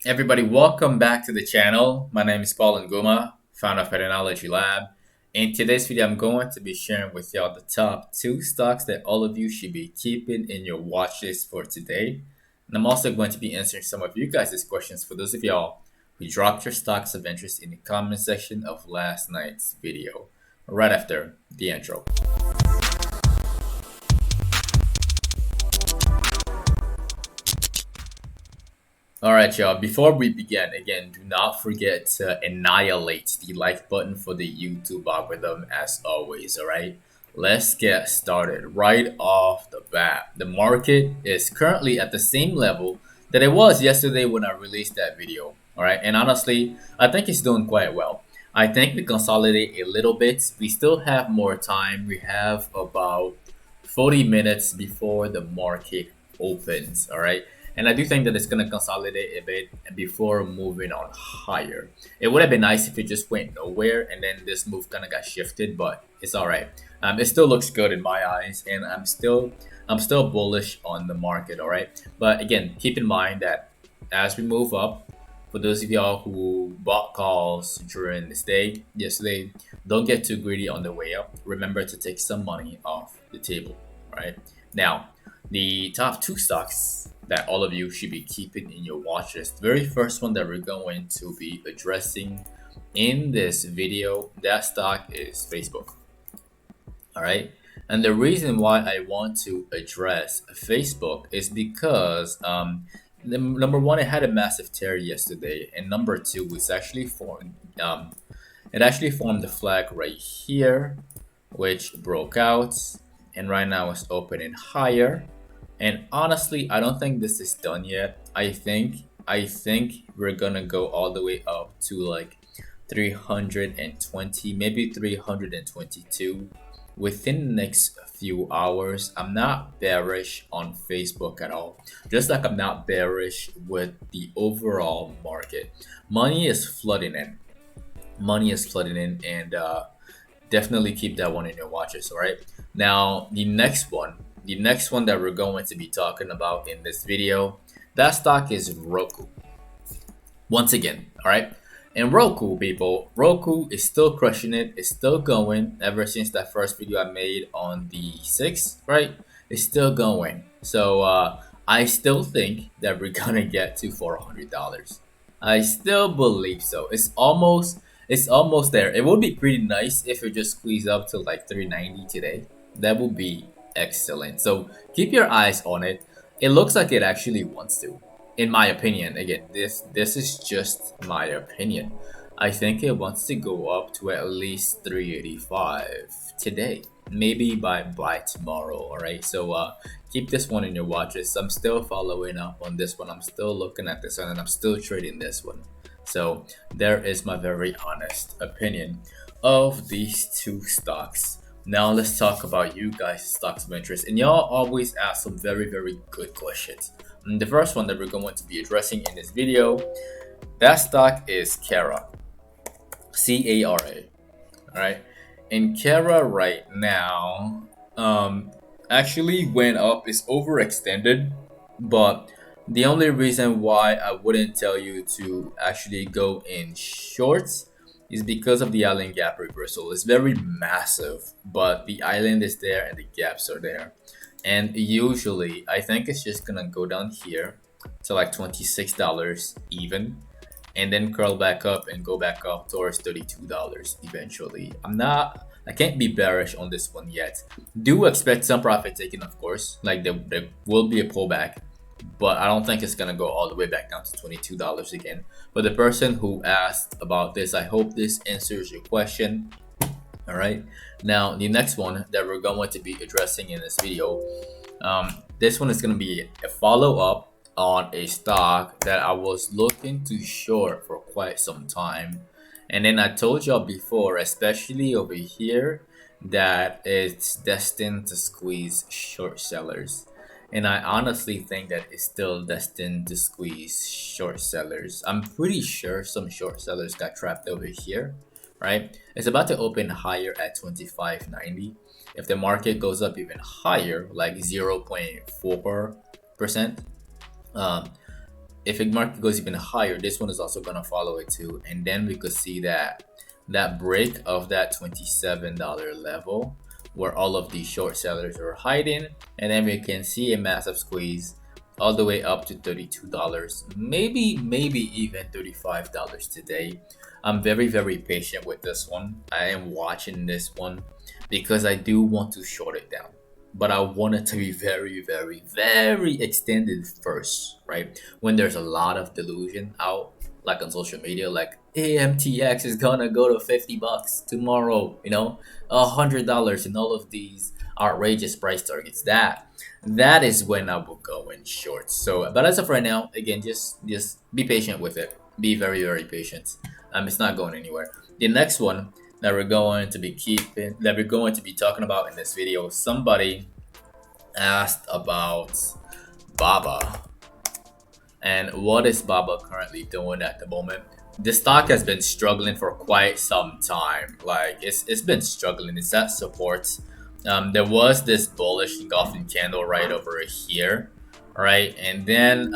Everybody, welcome back to the channel. My name is Paul Nguma, founder of PATTERNOLOGY LAB. In today's video, I'm going to be sharing with y'all the top 2 stocks that all of you should be keeping in your watch list for today. And I'm also going to be answering some of you guys' questions for those of y'all who dropped your stocks of interest in the comment section of last night's video, right after the intro. All right, y'all. Before we begin, again, do not forget to annihilate the like button for the YouTube algorithm as always. All right, let's get started right off the bat. The market is currently at the same level that it was yesterday when I released that video. All right, and honestly, I think it's doing quite well. I think we consolidate a little bit. We still have more time. We have about 40 minutes before the market opens. All right. And I do think that it's going to consolidate a bit before moving on higher. It would have been nice if it just went nowhere and then this move kind of got shifted, but it's all right. It still looks good in my eyes, and I'm still bullish on the market. All right, but again, keep in mind that as we move up, for those of y'all who bought calls during this day yesterday, don't get too greedy on the way up. Remember to take some money off the table. Right now, the top 2 stocks that all of you should be keeping in your watch list. The very first one that we're going to be addressing in this video, that stock is Facebook. All right. And the reason why I want to address Facebook is because number one, it had a massive tear yesterday, and number two, it actually formed the flag right here, which broke out, and right now it's opening higher. And honestly, I don't think this is done yet. I think we're gonna go all the way up to like 320, maybe 322 within the next few hours. I'm not bearish on Facebook at all. Just like I'm not bearish with the overall market. Money is flooding in. And definitely keep that one in your watches. All right. Now the next one that we're going to be talking about in this video, that stock is Roku. Once again, all right. And Roku, people, Roku is still crushing it. It's still going ever since that first video I made on the 6th, right? It's still going. So I still think that we're gonna get to $400. I still believe so. It's almost there. It would be pretty nice if it just squeezed up to like 390 today. That would be excellent. So keep your eyes on it. It looks like it actually wants to, in my opinion. Again, this is just my opinion. I think it wants to go up to at least 385 today, maybe by tomorrow. All right, so keep this one in your watches. I'm still following up on this one. I'm still looking at this one, and I'm still trading this one. So there is my very honest opinion of these 2 stocks. Now let's talk about you guys' stocks of interest. And y'all always ask some very, very good questions. And the first one that we're going to be addressing in this video, that stock is Cara. Cara. Alright. And Cara right now actually went up, is overextended, but the only reason why I wouldn't tell you to actually go in shorts is because of the island gap reversal. It's very massive, but the island is there and the gaps are there. And usually, I think it's just gonna go down here to like $26 even, and then curl back up and go back up towards $32 eventually. I can't be bearish on this one yet. Do expect some profit taking, of course. Like there will be a pullback, but I don't think it's gonna go all the way back down to $22 again. But the person who asked about this, I hope this answers your question. All right. Now the next one that we're going to be addressing in this video, this one is gonna be a follow up on a stock that I was looking to short for quite some time. And then I told y'all before, especially over here, that it's destined to squeeze short sellers. And I honestly think that it's still destined to squeeze short sellers. I'm pretty sure some short sellers got trapped over here, right? It's about to open higher at 25.90. If the market goes up even higher, like 0.4%, If the market goes even higher, this one is also gonna follow it too, and then we could see that break of that $27 level where all of these short sellers are hiding, and then we can see a massive squeeze all the way up to $32, maybe even $35 today. I'm very patient with this one. I am watching this one because I do want to short it down, but I want it to be very extended first, right? When there's a lot of delusion out, like on social media, like AMTX is gonna go to $50 tomorrow, $100, and all of these outrageous price targets. That is when I will go in short. So, but as of right now, again, just be patient with it. Be very patient. It's not going anywhere. The next one that we're going to be talking about in this video, somebody asked about Baba. And what is Baba currently doing at the moment? The stock has been struggling for quite some time. Like it's been struggling. It's at support. There was this bullish engulfing candle right over here, right? And then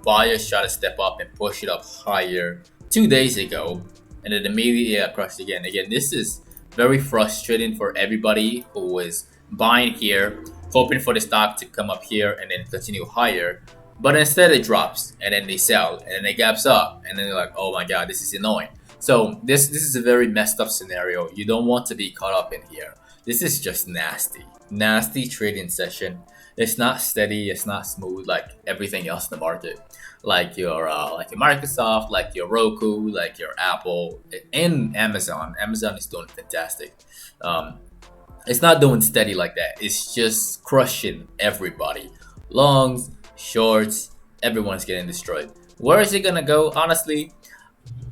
buyers try to step up and push it up higher 2 days ago, and then immediately crushed again. Again, this is very frustrating for everybody who is buying here, hoping for the stock to come up here and then continue higher. But instead it drops, and then they sell, and then it gaps up, and then they're like, oh my god, this is annoying. So this is a very messed up scenario. You don't want to be caught up in here. This is just nasty trading session. It's not steady, it's not smooth like everything else in the market, like your Microsoft, like your Roku, like your Apple, and Amazon. Amazon is doing fantastic. It's not doing steady like that. It's just crushing everybody. Longs, shorts, everyone's getting destroyed. Where is it gonna go? Honestly,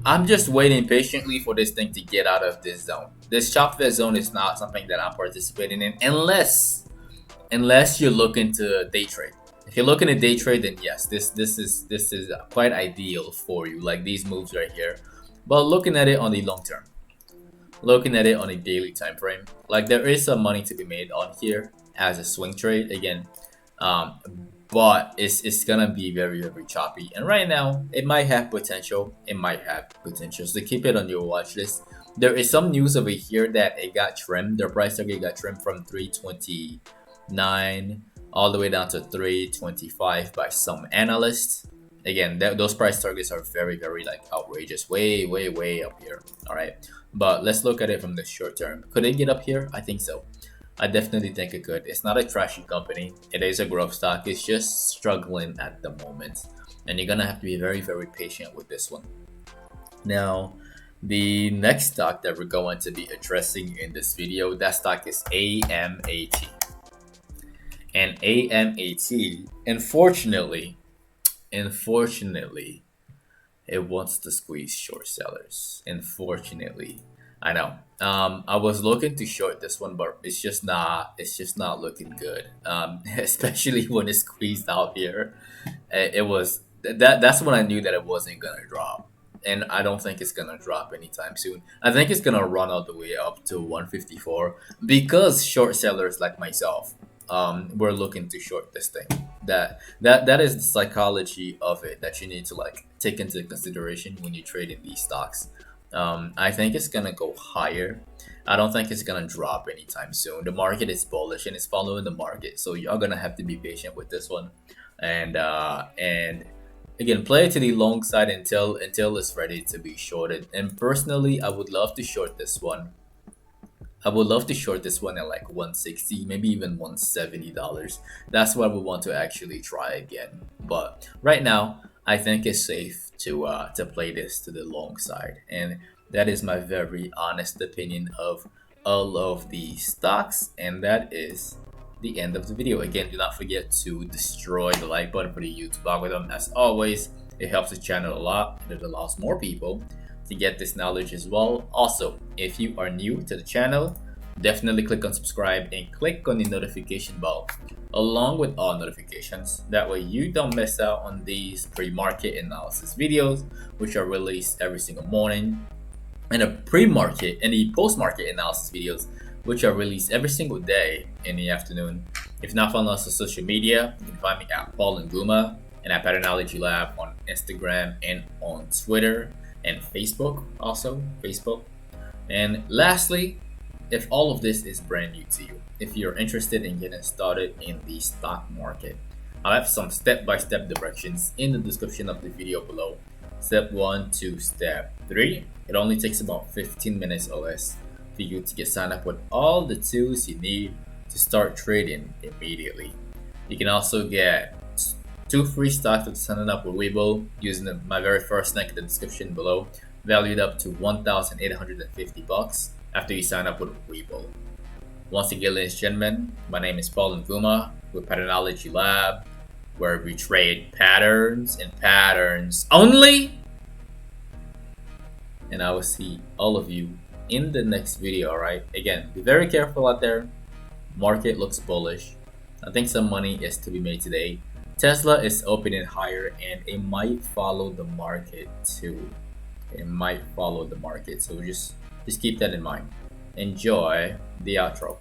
I'm just waiting patiently for this thing to get out of this zone. This chop fed zone is not something that I'm participating in unless you're looking to day trade. If you're looking to day trade, then yes, this is quite ideal for you, like these moves right here. But looking at it on the long term, looking at it on a daily time frame, like there is some money to be made on here as a swing trade again. But it's gonna be very choppy, and right now it might have potential. So keep it on your watch list. There is some news over here that it got trimmed. Their price target got trimmed from 329 all the way down to 325 by some analysts. Again, those price targets are very like outrageous, way up here. All right, but let's look at it from the short term. Could it get up here? I think so. I definitely think it could. It's not a trashy company. It is a growth stock. It's just struggling at the moment, and you're gonna have to be very patient with this one. Now, the next stock that we're going to be addressing in this video, that stock is AMAT. And AMAT, unfortunately, it wants to squeeze short sellers. Unfortunately, I know. I was looking to short this one, but it's just not looking good. Especially when it's squeezed out here. It was that's when I knew that it wasn't gonna drop, and I don't think it's gonna drop anytime soon. I think it's gonna run all the way up to 154 because short sellers like myself, we're looking to short this thing. That is the psychology of it that you need to like take into consideration when you trade in these stocks. I think it's gonna go higher. I don't think it's gonna drop anytime soon. The market is bullish and it's following the market, so you're gonna have to be patient with this one, and again, play it to the long side until it's ready to be shorted. And personally, I would love to short this one. I would love to short this one at like 160, maybe even $170. That's what we want to actually try again. But right now, I think it's safe to play this to the long side, and that is my very honest opinion of all of the stocks. And that is the end of the video. Again, do not forget to destroy the like button for the YouTube algorithm. As always, it helps the channel a lot and it allows more people to get this knowledge as well. Also, if you are new to the channel, definitely click on subscribe and click on the notification bell along with all notifications. That way you don't miss out on these pre-market analysis videos, which are released every single morning, and the pre-market and the post-market analysis videos, which are released every single day in the afternoon. If not, follow us on social media. You can find me at Paul and Guma. and at Patternology Lab on Instagram and on Twitter and Facebook, also Facebook. And lastly, if all of this is brand new to you, if you're interested in getting started in the stock market, I have some step-by-step directions in the description of the video below. Step 1 to step 3. It only takes about 15 minutes or less for you to get signed up with all the tools you need to start trading immediately. You can also get 2 free stocks with signing up with Weibo using my very first link in the description below, valued up to 1,850 bucks after you sign up with Weibo. Once again, ladies and gentlemen, my name is Paul Nguma with Patternology Lab, where we trade patterns and patterns only. And I will see all of you in the next video, alright? Again, be very careful out there. Market looks bullish. I think some money is to be made today. Tesla is opening higher and it might follow the market too. It might follow the market, so just keep that in mind. Enjoy the outro.